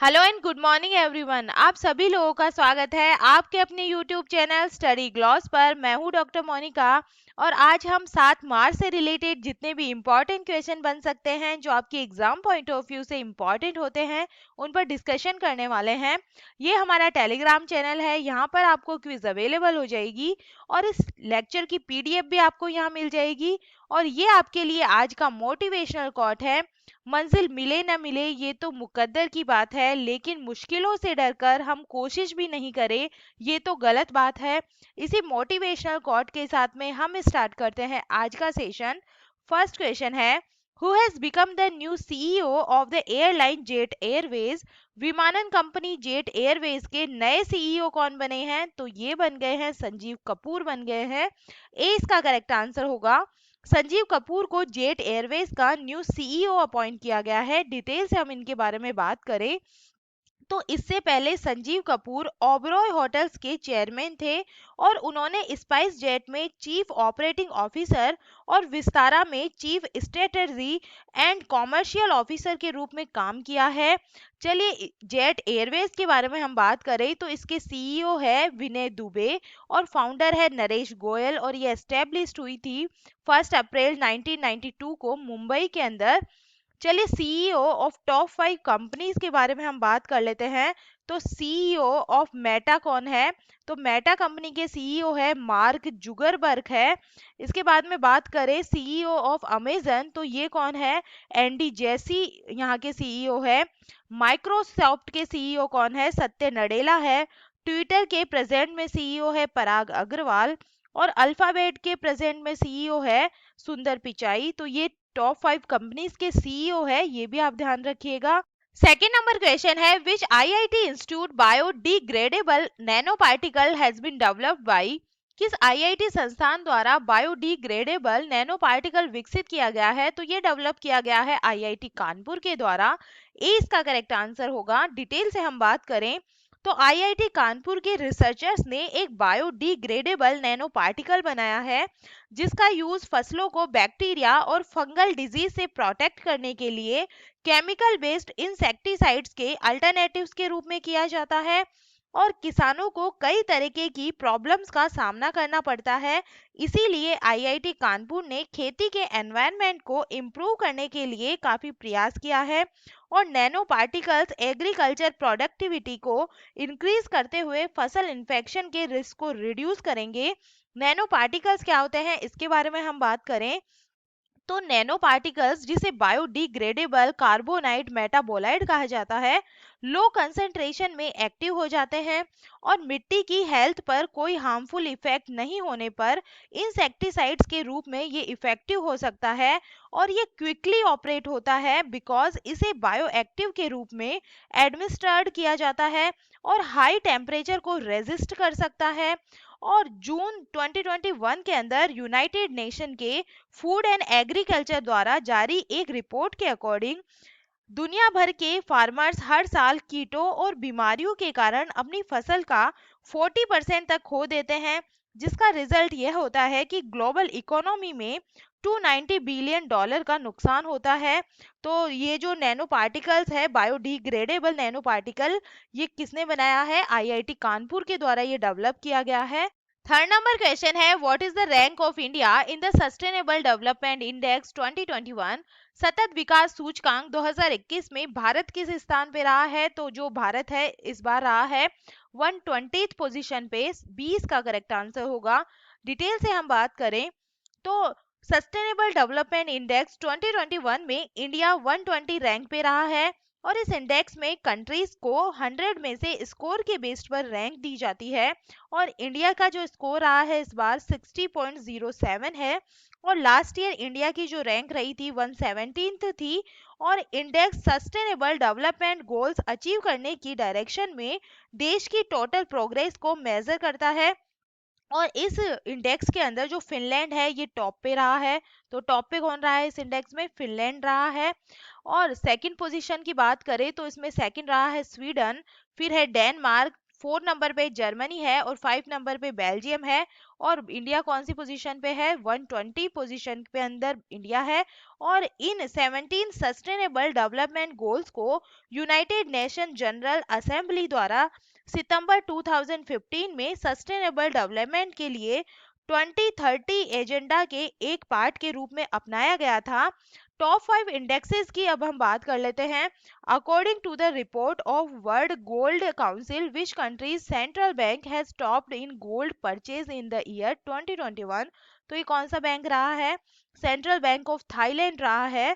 Hello and good morning everyone. आप सभी लोगों का स्वागत है आपके अपने यूट्यूब चैनल स्टडी ग्लॉस पर। मैं हूं डॉक्टर मोनिका और आज हम 7 मार्च से रिलेटेड जितने भी इम्पोर्टेंट क्वेश्चन बन सकते हैं जो आपके एग्जाम पॉइंट ऑफ व्यू से इम्पोर्टेंट होते हैं उन पर डिस्कशन करने वाले हैं। ये हमारा टेलीग्राम चैनल है, यहाँ पर आपको क्विज अवेलेबल हो जाएगी और इस लेक्चर की पीडीएफ भी आपको यहाँ मिल जाएगी। और ये आपके लिए आज का मोटिवेशनल कोट है, मंजिल मिले न मिले ये तो मुकद्दर की बात है, लेकिन मुश्किलों से डरकर हम कोशिश भी नहीं करें ये तो गलत बात है। इसी मोटिवेशनल कोट के साथ में हम स्टार्ट करते हैं आज का सेशन। फर्स्ट क्वेश्चन है, who has become the new CEO of the airline jet Airways. विमानन कंपनी जेट एयरवेज के नए सीईओ कौन बने हैं? तो ये बन गए हैं संजीव कपूर बन गए हैं। ए इसका करेक्ट आंसर होगा। संजीव कपूर को जेट एयरवेज का न्यू सीईओ अपॉइंट किया गया है। डिटेल से हम इनके बारे में बात करें तो इससे पहले संजीव कपूर ओबरॉय होटल्स के चेयरमैन थे और उन्होंने स्पाइस जेट में चीफ ऑपरेटिंग ऑफिसर और विस्तारा में chief strategy and commercial officer के रूप में काम किया है। चलिए जेट एयरवेज के बारे में हम बात करें तो इसके सीईओ है विनय दुबे और फाउंडर है नरेश गोयल और ये एस्टेब्लिश हुई थी 1 अप्रैल 1992 को मुंबई के अंदर। चलिए सीईओ ऑफ टॉप 5 कंपनीज के बारे में हम बात कर लेते हैं। तो सीईओ ऑफ मेटा कौन है? तो मेटा कंपनी के सीईओ है मार्क जुगरबर्ग है। इसके बाद में बात करें सीईओ ऑफ अमेजन तो ये कौन है? एंडी जेसी यहाँ के सीईओ है। माइक्रोसॉफ्ट के सीईओ कौन है? सत्य नडेला है। ट्विटर के प्रेजेंट में सीईओ है पराग अग्रवाल और अल्फाबेट के प्रेजेंट में सीईओ है सुंदर पिचाई। तो ये टॉप 5 कंपनीज के सीईओ है, ये भी आप ध्यान रखिएगा। सेकेंड नंबर क्वेश्चन है, which IIT institute biodegradable nano particle has been developed by. किस आईआईटी संस्थान द्वारा बायोडिग्रेडेबल नैनो पार्टिकल विकसित किया गया है? तो ये डेवलप किया गया है आईआईटी कानपुर के द्वारा। ए इसका करेक्ट आंसर होगा। डिटेल से हम बात करें तो आईआईटी कानपुर के रिसर्चर्स ने एक बायोडिग्रेडेबल नैनो पार्टिकल बनाया है जिसका यूज फसलों को बैक्टीरिया और फंगल डिजीज से प्रोटेक्ट करने के लिए केमिकल बेस्ड इंसेक्टिसाइड्स के अल्टरनेटिव्स के रूप में किया जाता है। और किसानों को कई तरीके की प्रॉब्लम्स का सामना करना पड़ता है, इसीलिए आईआईटी कानपुर ने खेती के एनवायरनमेंट को इम्प्रूव करने के लिए काफ़ी प्रयास किया है। और नैनो पार्टिकल्स एग्रीकल्चर प्रोडक्टिविटी को इंक्रीज करते हुए फसल इन्फेक्शन के रिस्क को रिड्यूस करेंगे। नैनो पार्टिकल्स क्या होते हैं इसके बारे में हम बात करें तो नैनो पार्टिकल्स जिसे बायोडिग्रेडेबल कार्बोनाइट मेटाबोलाइट कहा जाता है, लो कंसंट्रेशन में एक्टिव हो जाते हैं और मिट्टी की हेल्थ पर कोई हार्मफुल इफेक्ट नहीं होने पर इंसेक्टिसाइड्स के रूप में ये इफेक्टिव हो सकता है। और ये क्विकली ऑपरेट होता है बिकॉज इसे बायोएक्टिव के रूप में एडमिनिस्ट्रेट किया जाता है और हाई टेम्परेचर को रेजिस्ट कर सकता है। और जून 2021 के अंदर यूनाइटेड नेशन के फूड एंड एग्रीकल्चर द्वारा जारी एक रिपोर्ट के अकॉर्डिंग दुनिया भर के फार्मर्स हर साल कीटों और बीमारियों के कारण अपनी फसल का 40% तक खो देते हैं, जिसका रिजल्ट यह होता है कि ग्लोबल इकोनॉमी में $290 बिलियन का नुकसान होता है। तो ये जो नैनो पार्टिकल्स है बायोडिग्रेडेबल नैनो पार्टिकल, ये किसने बनाया है? आईआईटी कानपुर के द्वारा ये डेवलप किया गया है। थर्ड नंबर क्वेश्चन है, what is the rank of India in the sustainable development index 2021। सतत विकास सूचकांक 2021 में भारत किस स्थान पे रहा है? तो जो भारत है इस बार रहा है 120th पोजीशन पे। 20 का करेक्ट आंसर होगा। डिटेल से हम बात करें तो सस्टेनेबल डेवलपमेंट इंडेक्स 2021 में इंडिया 120 रैंक पे रहा है और इस इंडेक्स में कंट्रीज को 100 में से स्कोर के बेस पर रैंक दी जाती है और इंडिया का जो स्कोर रहा है इस बार 60.07 है और लास्ट ईयर इंडिया की जो रैंक रही थी 117th थी। और index sustainable development goals achieve करने की डायरेक्शन में देश की टोटल प्रोग्रेस को मेजर करता है। और इस इंडेक्स के अंदर जो फिनलैंड है ये टॉप पे रहा है। तो टॉप पे कौन रहा है इस इंडेक्स में? फिनलैंड रहा है। और सेकंड पोजीशन की बात करें तो इसमें सेकंड रहा है स्वीडन, फिर है डेनमार्क, 4 नंबर पे जर्मनी है और 5 नंबर पे बेल्जियम है। और इंडिया कौन सी पोजीशन पे है? 120 पोजीशन पे अंदर इंडिया है। और इन 17 सस्टेनेबल डेवलपमेंट गोल्स को यूनाइटेड नेशन जनरल असेंबली द्वारा सितंबर 2015 में सस्टेनेबल डेवलपमेंट के लिए 2030 एजेंडा के एक पार्ट के रूप में अपनाया गया था। टॉप 5 इंडेक्सेस की अब हम बात कर लेते हैं। According to the report of World Gold Council, which country's central bank has topped in gold purchase in the year 2021? तो ये कौन सा बैंक रहा है? सेंट्रल बैंक ऑफ थाईलैंड रहा है।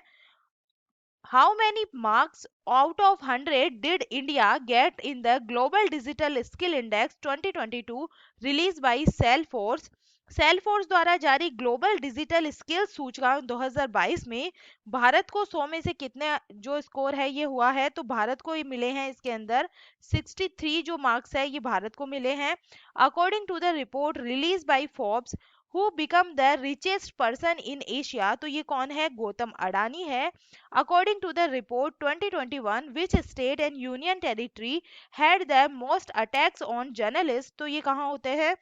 How many marks out of 100 did India get in the Global Digital Skill Index 2022 released by Salesforce? सेल्फोर्स द्वारा जारी ग्लोबल डिजिटल स्किल सूचकांक 2022 में भारत को 100 में से कितने जो स्कोर है ये हुआ है? तो भारत को ये मिले हैं इसके अंदर 63 जो मार्क्स है ये भारत को मिले हैं। According to the report release by Forbes, who become the richest person in Asia? तो ये कौन है? गौतम अडानी है। According to the report 2021, which state and union territory had the most attacks on journalists? तो ये कहाँ होते हैं?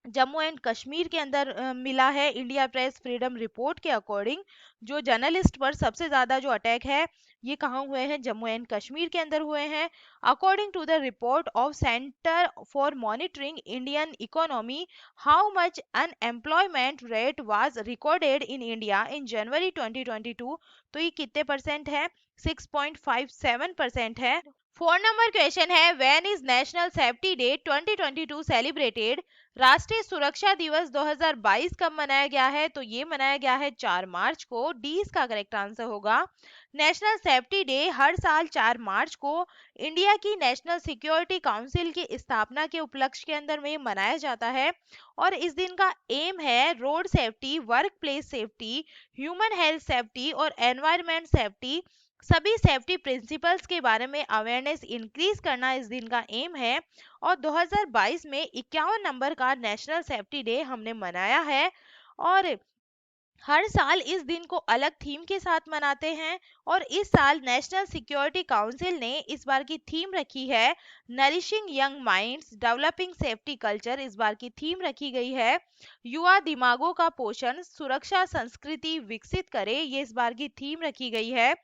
जम्मू एंड कश्मीर के अंदर मिला है। इंडिया प्रेस फ्रीडम रिपोर्ट के अकॉर्डिंग जो जर्नलिस्ट पर सबसे ज्यादा जो अटैक है ये कहाँ हुए हैं? जम्मू एंड कश्मीर के अंदर हुए हैं। According to the report of centre for monitoring Indian economy, how much unemployment rate was recorded in India in January 2022? तो ये कितने परसेंट है? 6.57% है। 4 नंबर क्वेश्चन है, when is national safety day 2022 celebrated? राष्ट्रीय सुरक्षा दिवस 2022 कब मनाया गया है? तो ये मनाया गया है 4 मार्च को। डी इसका करेक्ट आंसर होगा। नेशनल सेफ्टी डे हर साल 4 मार्च को इंडिया की नेशनल सिक्योरिटी काउंसिल की स्थापना के उपलक्ष्य के अंदर में मनाया जाता है। और इस दिन का एम है road safety, work place safety, human health safety और एनवायरमेंट सेफ्टी, सभी सेफ्टी प्रिंसिपल्स के बारे में अवेयरनेस इंक्रीज करना इस दिन का एम है। और 2022 में 51 नंबर का नेशनल सेफ्टी डे हमने मनाया है। और हर साल इस दिन को अलग थीम के साथ मनाते हैं। और इस साल नेशनल सिक्योरिटी काउंसिल ने इस बार की थीम रखी है nourishing young minds developing safety culture. इस बार की थीम रखी गई है युवा दिमागों का पोषण सुरक्षा संस्कृति विकसित करे, ये इस बार की थीम रखी गई है।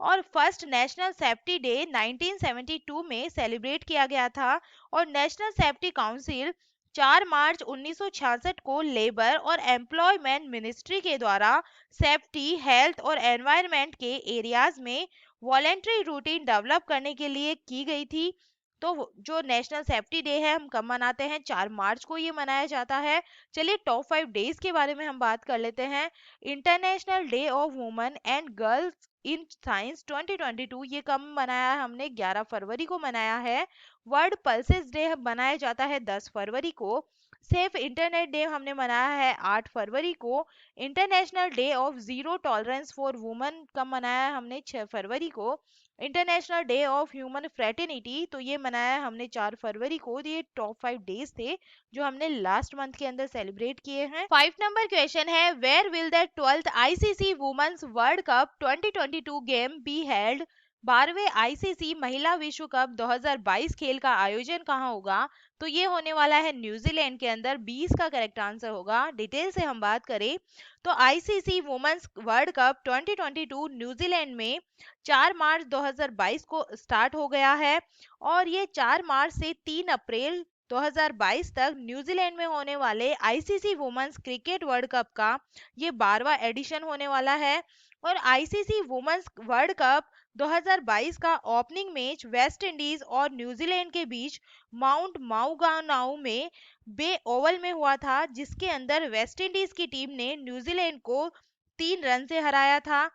और फर्स्ट नेशनल सेफ्टी डे 1972 में सेलिब्रेट किया गया था। और नेशनल सेफ्टी काउंसिल 4 मार्च 1966 को लेबर और एम्प्लॉयमेंट मिनिस्ट्री के द्वारा सेफ्टी, हेल्थ और एनवायरनमेंट के एरियाज में वॉलेंट्री रूटीन डेवलप करने के लिए की गई थी। तो जो नेशनल सेफ्टी डे है हम कब मनाते हैं? 4 मार्च को ये मनाया जाता है। चलिए टॉप 5 डेज के बारे में हम बात कर लेते हैं। International day of women and girls in science 2022 ये कब मनाया है हमने? 11 फरवरी को मनाया है। वर्ल्ड पल्सेस डे मनाया जाता है 10 फरवरी को। सेफ इंटरनेट डे हमने मनाया है 8 फरवरी को। International day of zero tolerance for women कब मनाया है हमने? 6 फरवरी को। International day of human fraternity तो ये मनाया है हमने 4 फरवरी को। ये टॉप 5 डेज थे जो हमने लास्ट मंथ के अंदर सेलिब्रेट किए हैं। 5 नंबर क्वेश्चन है, where will the 12th ICC women's world cup 2022 game be held? 12वें आईसीसी महिला विश्व कप 2022 खेल का आयोजन कहाँ होगा? तो ये होने वाला है न्यूजीलैंड के अंदर। 20 का करेक्ट आंसर होगा। डिटेल से हम बात करें तो ICC women's world cup 2022 New Zealand में 4 मार्च 2022 को स्टार्ट हो गया है। और ये 4 मार्च से 3 अप्रैल 2022 तक न्यूजीलैंड में होने वाले ICC women's cricket World Cup का ये 12वां एडिशन होने वाला है। और आईसीसी वुमेन्स वर्ल्ड कप 2022 का ओपनिंग मैच वेस्ट इंडीज और न्यूजीलैंड के बीच माउंट माउगानाउ में बे ओवल में हुआ था, जिसके अंदर वेस्ट इंडीज की टीम ने न्यूजीलैंड को 3 रन से हराया था।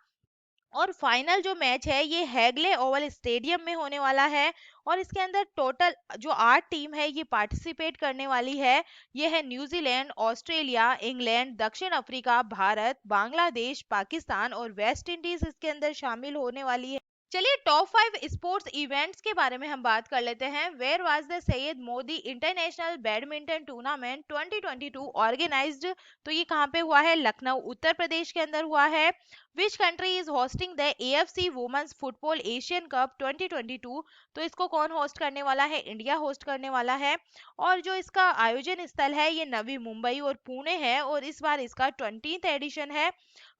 और फाइनल जो मैच है ये हैगले ओवल स्टेडियम में होने वाला है। और इसके अंदर टोटल जो 8 टीम है ये पार्टिसिपेट करने वाली है। ये है न्यूजीलैंड, ऑस्ट्रेलिया, इंग्लैंड, दक्षिण अफ्रीका, भारत, बांग्लादेश, पाकिस्तान और वेस्ट इंडीज इसके अंदर शामिल होने वाली है। चलिए टॉप 5 स्पोर्ट्स इवेंट्स के बारे में हम बात कर लेते हैं। Where was the Syed Modi international badminton tournament 2022 organised? तो ये कहाँ पे हुआ है? लखनऊ उत्तर प्रदेश के अंदर हुआ है। Which country is hosting the AFC women's football Asian Cup 2022? तो इसको कौन होस्ट करने वाला है? इंडिया होस्ट करने वाला है। और जो इसका आयोजन स्थल है ये नवी मुंबई और पुणे है और इस बार इसका 20th एडिशन है।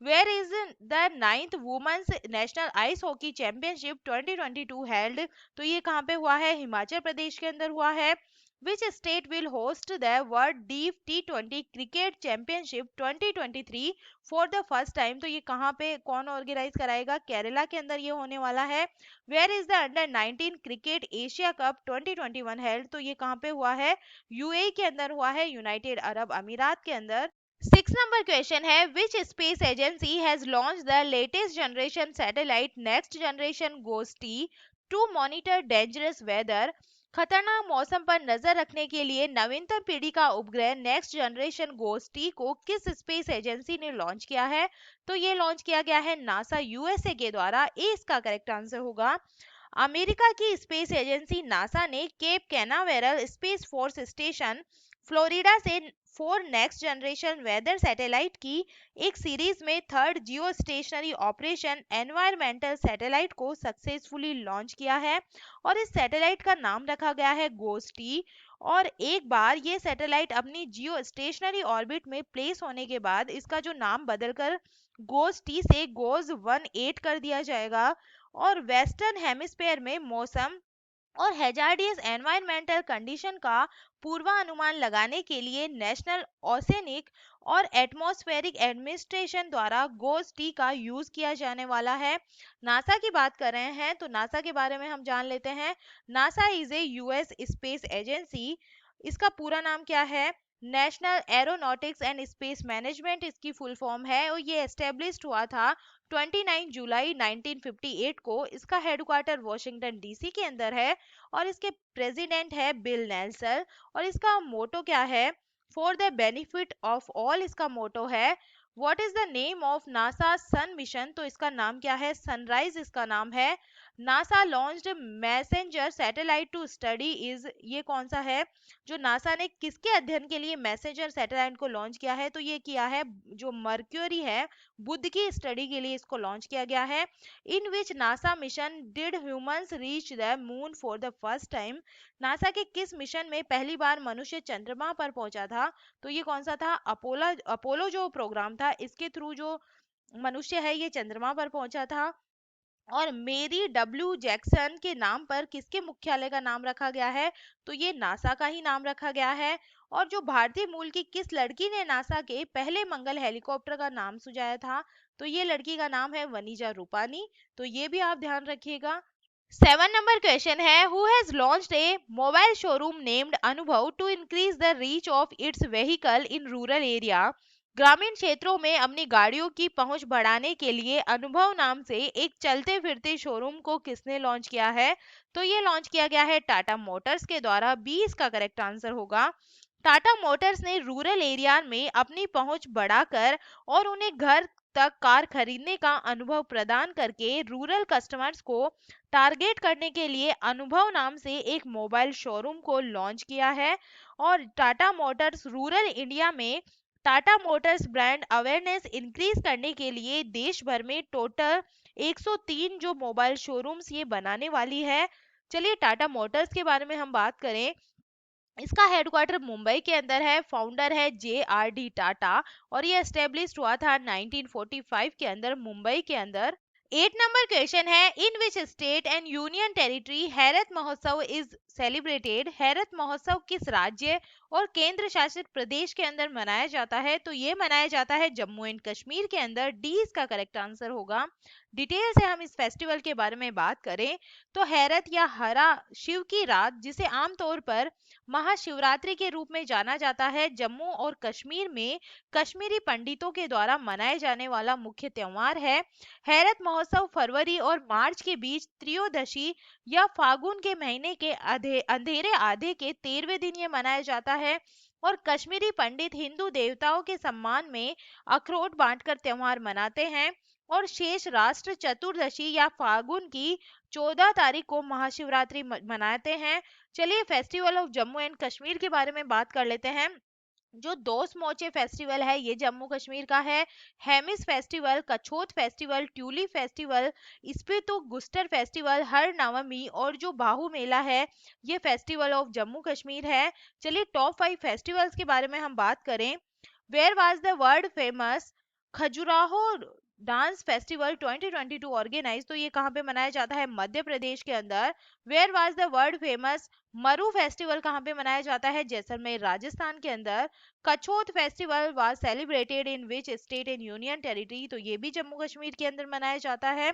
Where is the 9th women's national ice hockey championship 2022 held? तो ये कहाँ पे हुआ है? हिमाचल प्रदेश के अंदर हुआ है। Which state will host the World Deep T20 Cricket Championship 2023 for the first time? तो ये कहाँ पे कौन ऑर्गेनाइज कराएगा? केरला के अंदर ये होने वाला है। Where is the under 19 cricket Asia Cup 2021 held? तो ये कहाँ पे हुआ है? यूएई के अंदर हुआ है, यूनाइटेड अरब अमीरात के अंदर। 6 नंबर क्वेश्चन है, which space agency has launch the latest generation satellite next generation GOES-T to monitor dangerous weather? खतरनाक मौसम पर नजर रखने के लिए नवीनतम पीढ़ी का उपग्रह नेक्स्ट जनरेशन गोस्टी को किस स्पेस एजेंसी ने लॉन्च किया है? तो ये लॉन्च किया गया है नासा यूएसए के द्वारा। ए इसका करेक्ट आंसर होगा। अमेरिका की स्पेस एजेंसी नासा ने Cape Canaveral Space Force Station Florida से 4 नेक्स्ट जनरेशन वेदर सैटेलाइट की एक सीरीज में थर्ड जियो स्टेशनरी ऑपरेशन एनवायरमेंटल सैटेलाइट को सक्सेसफुली लॉन्च किया है और इस सैटेलाइट का नाम रखा गया है गोस्टी। और एक बार ये सैटेलाइट अपनी जियो स्टेशनरी ऑर्बिट में प्लेस होने के बाद इसका जो नाम बदलकर गोस्टी से गोज 18 कर दिया जाएगा और वेस्टर्न हेमिस्फेयर में मौसम और हैजार्डियस एनवायरमेंटल कंडीशन का पूर्वानुमान लगाने के लिए नेशनल ओशनिक और एटमॉस्फेरिक एडमिनिस्ट्रेशन द्वारा गोस टी का यूज किया जाने वाला है। नासा की बात कर रहे हैं तो नासा के बारे में हम जान लेते हैं। NASA is a US space agency. इसका पूरा नाम क्या है? National aeronautics and space management इसकी फुल फॉर्म है और ये एस्टेब्लिश्ड हुआ था 29 जुलाई 1958 को। इसका हेडक्वार्टर वॉशिंगटन डीसी के अंदर है और इसके प्रेसिडेंट है बिल नेल्सन। और इसका मोटो क्या है? For the benefit of all इसका मोटो है। What is the name of NASA sun mission? तो इसका नाम क्या है? सनराइज इसका नाम है। NASA launched Messenger satellite to study is, ये कौन सा है? जो नासा ने किसके अध्ययन के लिए मैसेंजर सैटेलाइट को लॉन्च किया है? तो ये किया है जो मर्क्यूरी है, बुध की स्टडी के लिए इसको लॉन्च किया गया है। In which NASA mission did humans reach the moon for the first time? NASA के किस मिशन में पहली बार मनुष्य चंद्रमा पर पहुंचा था? तो ये कौन सा था? अपोलो। अपोलो जो प्रोग्राम था इसके थ्रू जो मनुष्य है ये चंद्रमा पर पहुंचा था। और मेरी डब्ल्यू जैक्सन के नाम पर किसके मुख्यालय का नाम रखा गया है? तो ये नासा का ही नाम रखा गया है। और जो भारतीय मूल की किस लड़की ने नासा के पहले मंगल हेलीकॉप्टर का नाम सुझाया था? तो ये लड़की का नाम है वनीजा रूपानी। तो ये भी आप ध्यान रखिएगा। 7 नंबर क्वेश्चन है, who has launched a mobile showroom named Anubhav to increase the reach of its vehicle in rural area? ग्रामीण क्षेत्रों में अपनी गाड़ियों की पहुंच बढ़ाने के लिए अनुभव नाम से एक चलते फिरते शोरूम को किसने लॉन्च किया है? तो ये लॉन्च किया गया है टाटा मोटर्स के द्वारा। बी इसका करेक्ट आंसर होगा। टाटा मोटर्स ने रूरल एरिया में अपनी पहुंच बढ़ाकर और उन्हें घर तक कार खरीदने का अनुभव प्रदान करके रूरल कस्टमर्स को टारगेट करने के लिए अनुभव नाम से एक मोबाइल शोरूम को लॉन्च किया है। और टाटा मोटर्स रूरल इंडिया में Tata Motors brand awareness increase करने के लिए देश भर में टोटल 103 जो मोबाइल शोरूम्स ये बनाने वाली है। चलिए टाटा मोटर्स के बारे में हम बात करें। इसका हेडक्वार्टर मुंबई के अंदर है। फाउंडर है JRD टाटा और ये एस्टेब्लिश्ड हुआ था 1945 के अंदर मुंबई के अंदर। 8 नंबर क्वेश्चन है, in which state and union territory Herath महोत्सव इज सेलिब्रेटेड? हैरत महोत्सव किस राज्य और केंद्र शासित प्रदेश के अंदर मनाया जाता है? तो ये मनाया जाता है जम्मू एंड कश्मीर के अंदर। डी इसका करेक्ट आंसर होगा। डिटेल से हम इस फेस्टिवल के बारे में बात करें तो हैरत या हरा शिव की रात, जिसे आमतौर पर महाशिवरात्रि के रूप में जाना जाता है, जम्मू और कश्मीर में कश्मीरी पंडितों के द्वारा मनाए जाने वाला मुख्य त्योहार है। हैरत महोत्सव फरवरी और मार्च के बीच त्रयोदशी या फागुन के महीने के अंधेरे आधे के 13वें दिन ये मनाया जाता है। और कश्मीरी पंडित हिंदू देवताओं के सम्मान में अखरोट बांटकर त्योहार मनाते हैं। और शेष राष्ट्र चतुर्दशी या फागुन की 14 तारीख को महाशिवरात्रि मनाते हैं। चलिए festival of Jammu and Kashmir के बारे में बात कर लेते हैं। जो दोस्त मोचे फेस्टिवल है ये जम्मू कश्मीर का है। Hemis festival, Kachhot festival, tulip festival, Spituk Gustor festival, Har Navami और जो बाहु मेला है ये फेस्टिवल ऑफ जम्मू कश्मीर है। चलिए टॉप 5 फेस्टिवल्स के बारे में हम बात करें। Where was the world famous Khajuraho dance festival 2022 organise, तो ये कहाँ पे मनाया जाता है? मध्य प्रदेश के अंदर। Where was the world famous Maru festival कहाँ पे मनाया जाता है? जैसलमेर राजस्थान के अंदर। Kachhot festival was celebrated in which state and union territory, तो ये भी जम्मू कश्मीर के अंदर मनाया जाता है।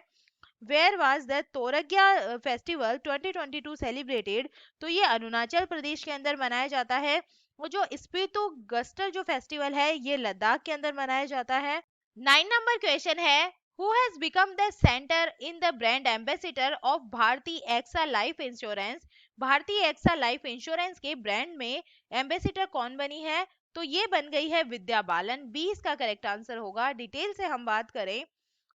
Where was the Torgya festival 2022 celebrated, तो ये अरुणाचल प्रदेश के अंदर मनाया जाता है। और जो स्पीतु गस्टर जो फेस्टिवल है ये लद्दाख के अंदर मनाया जाता है। 9 नंबर क्वेश्चन है, who has become the centre in the brand ambassador of Bharti AXA Life Insurance, Bharatiya AXA Life Insurance के ब्रांड में एम्बेसडर कौन बनी है? तो ये बन गई है विद्या बालन। 20 का करेक्ट आंसर होगा। डिटेल से हम बात करें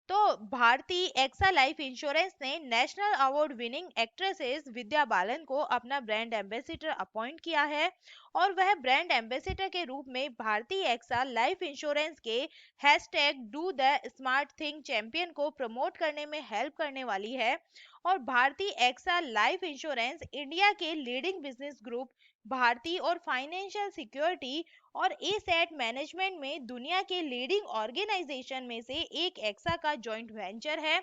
तो भारतीय एक्सा लाइफ इंश्योरेंस ने national award winning actresses Vidya Balan को अपना ब्रांड एम्बेसडर अपॉइंट किया है और वह ब्रांड एम्बेसडर के रूप में भारतीय एक्सा लाइफ इंश्योरेंस के hashtag do the smart thing champion को प्रमोट करने में हेल्प करने वाली है। और भारतीय एक्सा लाइफ इंश्योरेंस इंडिया के लीडिंग बिजनेस ग्रुप भारतीय और फाइनेंशियल सिक्योरिटी और एसेट मैनेजमेंट में दुनिया के लीडिंग ऑर्गेनाइजेशन में से एक एक्सा का जॉइंट वेंचर है।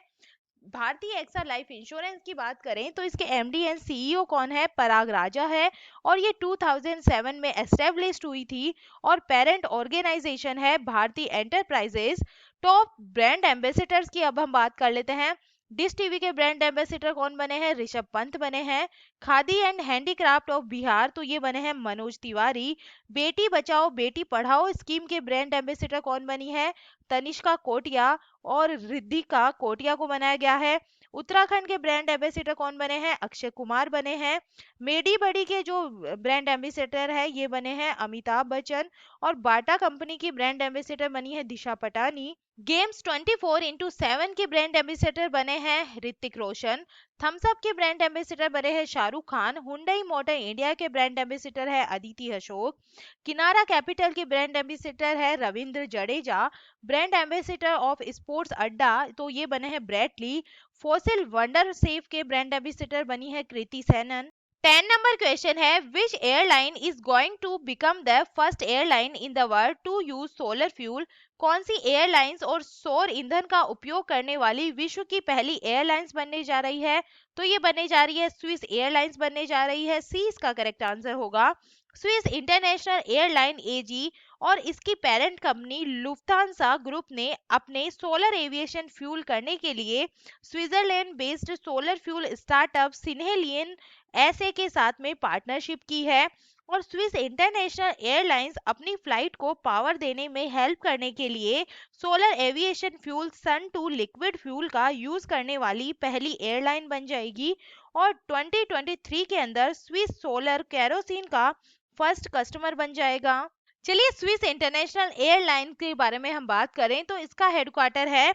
भारतीय एक्सा लाइफ इंश्योरेंस की बात करें तो इसके एमडी एंड सीईओ कौन है? पराग राजा है और ये 2007 में एस्टेब्लिश्ड हुई थी और पेरेंट ऑर्गेनाइजेशन है भारतीय एंटरप्राइजेस। टॉप ब्रांड एम्बेसडर्स की अब हम बात कर लेते हैं। डिश टीवी के ब्रांड एम्बेसडर कौन बने हैं? ऋषभ पंत बने हैं। Khadi and handicraft of Bihar, तो ये बने हैं मनोज तिवारी। बेटी बचाओ बेटी पढ़ाओ स्कीम के ब्रांड एम्बेसडर कौन बनी है? तनिष्का कोटिया और रिद्धिका कोटिया को बनाया गया है। उत्तराखंड के ब्रांड एम्बेसडर कौन बने हैं? अक्षय कुमार बने हैं। मेडी बड़ी के जो ब्रांड एम्बेसडर है ये बने हैं अमिताभ बच्चन और बाटा कंपनी की ब्रांड एम्बेसडर बनी है दिशा पटानी। गेम्स 24x7 के ब्रांड एम्बेसडर बने हैं ऋतिक रोशन। थम्स अप के ब्रांड एम्बेसडर बने हैं Shahrukh Khan. Hyundai motor India के ब्रांड एम्बेसडर है अदिति अशोक। किनारा कैपिटल के ब्रांड एम्बेसडर है Ravindra Jadeja. Brand ambassador of sports Adda, तो ये बने हैं ब्रेटली। फॉसिल वंडर सेफ के ब्रांड एम्बेसडर बनी है कृति सेनन। 10 नंबर क्वेश्चन है, which airline is going to become the first airline in the world to use solar fuel, कौन सी एयरलाइंस और सौर ईंधन का उपयोग करने वाली विश्व की पहली एयरलाइंस बनने जा रही है? तो ये बनने जा रही है स्विस एयरलाइंस बनने जा रही है। सी इसका करेक्ट आंसर होगा। स्विस इंटरनेशनल एयरलाइन एजी और इसकी पेरेंट कंपनी लुफ्तांसा ग्रुप ने अपने सोलर एविएशन फ्यूल करने के लिए Switzerland based solar fuel startup Synhelion ऐसे के साथ में पार्टनरशिप की है। और स्विस इंटरनेशनल एयरलाइंस अपनी फ्लाइट को पावर देने में हेल्प करने के लिए solar aviation fuel sun to liquid fuel का यूज करने वाली पहली एयरलाइन बन जाएगी। और 2023 के अंदर स्विस सोलर केरोसिन का फर्स्ट कस्टमर बन जाएगा। चलिए स्विस इंटरनेशनल एयरलाइन के बारे में हम बात करें तो इसका हेडक्वार्टर है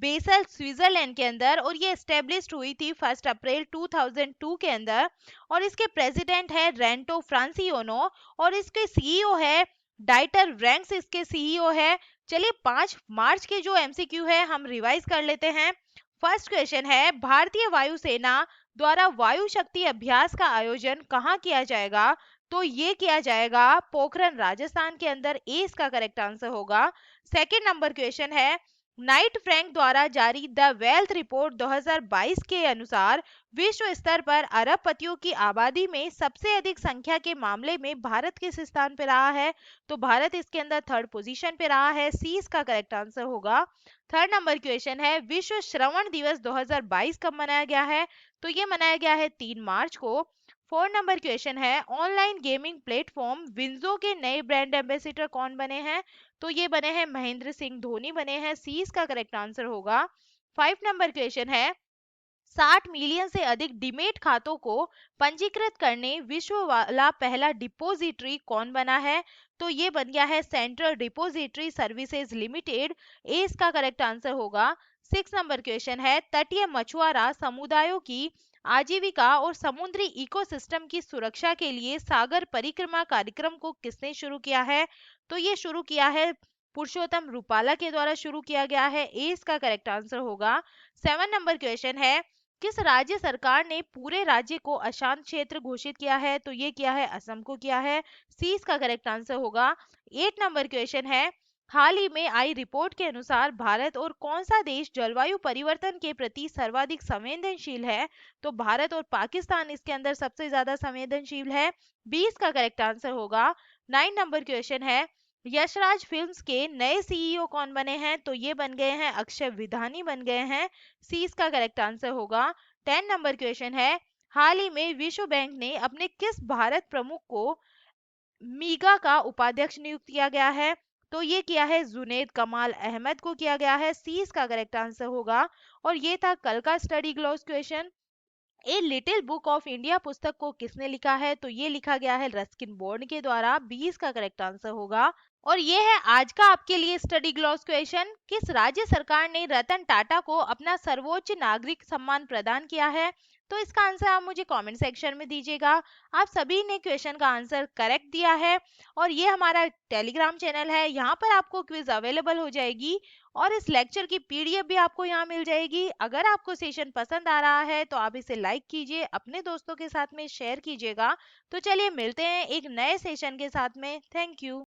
बेसल स्विट्जरलैंड के अंदर और ये एस्टेब्लिश्ड हुई थी 1 अप्रैल 2002 के अंदर। और इसके प्रेसिडेंट है रेंटो फ्रांसियोनो और इसके सीईओ है डाइटर रैंक्स इसके सीईओ है। चलिए 5 मार्च के जो एमसीक्यू है हम रिवाइज कर लेते हैं। फर्स्ट क्वेश्चन है, भारतीय वायुसेना द्वारा वायु शक्ति अभ्यास का आयोजन कहाँ किया जाएगा? तो ये किया जाएगा पोखरन राजस्थान के अंदर। ए इसका करेक्ट आंसर होगा। सेकंड नंबर क्वेश्चन है, नाइट फ्रैंक द्वारा जारी द वेल्थ रिपोर्ट 2022 के अनुसार विश्व स्तर पर अरबपतियों की आबादी में सबसे अधिक संख्या के मामले में भारत किस स्थान पे रहा है? तो भारत इसके अंदर थर्ड पोजीशन पे रहा है। सी इसका करेक्ट आंसर होगा। थर्ड नंबर क्वेश्चन है, विश्व श्रवण दिवस 2022 कब मनाया गया है? तो ये मनाया गया है 3 मार्च को। 4 नंबर क्वेश्चन है, ऑनलाइन गेमिंग प्लेटफॉर्म विंजो के नए ब्रांड एम्बेसडर कौन बने हैं? तो ये बने हैं महेंद्र सिंह धोनी बने हैं। सी इसका करेक्ट आंसर होगा। 5 नंबर क्वेश्चन है, 60 मिलियन से अधिक डीमेट खातों को पंजीकृत करने विश्व वाला पहला डिपोजिटरी कौन बना है? तो ये बन गया है सेंट्रल डिपोजिटरी सर्विसेज लिमिटेड। ए इसका करेक्ट आंसर होगा। 6 नंबर क्वेश्चन है, तटीय मछुआरा समुदायों की आजीविका और समुद्री इकोसिस्टम की सुरक्षा के लिए सागर परिक्रमा कार्यक्रम को किसने शुरू किया है? तो ये शुरू किया है पुरुषोत्तम रूपाला के द्वारा शुरू किया गया है। ए इसका करेक्ट आंसर होगा। 7 नंबर क्वेश्चन है, किस राज्य सरकार ने पूरे राज्य को अशांत क्षेत्र घोषित किया है? तो ये किया है असम को किया है। सी इसका करेक्ट आंसर होगा। 8 नंबर क्वेश्चन है, हाल ही में आई रिपोर्ट के अनुसार भारत और कौन सा देश जलवायु परिवर्तन के प्रति सर्वाधिक संवेदनशील है? तो भारत और पाकिस्तान इसके अंदर सबसे ज्यादा संवेदनशील है। 20 का करेक्ट आंसर होगा। 9 नंबर क्वेश्चन है, यशराज फिल्म्स के नए सीईओ कौन बने हैं? तो ये बन गए हैं अक्षय विधानी बन गए हैं। सी इसका करेक्ट आंसर होगा। 10 नंबर क्वेश्चन है, हाल ही में विश्व बैंक ने अपने किस भारत प्रमुख को मीगा का उपाध्यक्ष नियुक्त किया गया है? तो ये किया है जुनेद कमाल अहमद को किया गया है। सी इसका करेक्ट आंसर होगा। और ये था कल का study gloss question. A little book of India पुस्तक को किसने लिखा है? तो ये लिखा गया है रस्किन बॉन्ड के द्वारा। 20 का करेक्ट आंसर होगा। और ये है आज का आपके लिए स्टडी ग्लॉस क्वेश्चन, किस राज्य सरकार ने रतन टाटा को अपना सर्वोच्च नागरिक सम्मान प्रदान किया है? तो इसका आंसर आप मुझे कमेंट सेक्शन में दीजिएगा। आप सभी ने क्वेश्चन का आंसर करेक्ट दिया है। और ये हमारा टेलीग्राम चैनल है, यहाँ पर आपको क्विज अवेलेबल हो जाएगी और इस लेक्चर की पीडीएफ भी आपको यहाँ मिल जाएगी। अगर आपको सेशन पसंद आ रहा है तो आप इसे लाइक कीजिए, अपने दोस्तों के साथ में शेयर कीजिएगा। तो चलिए मिलते हैं एक नए सेशन के साथ में। Thank you.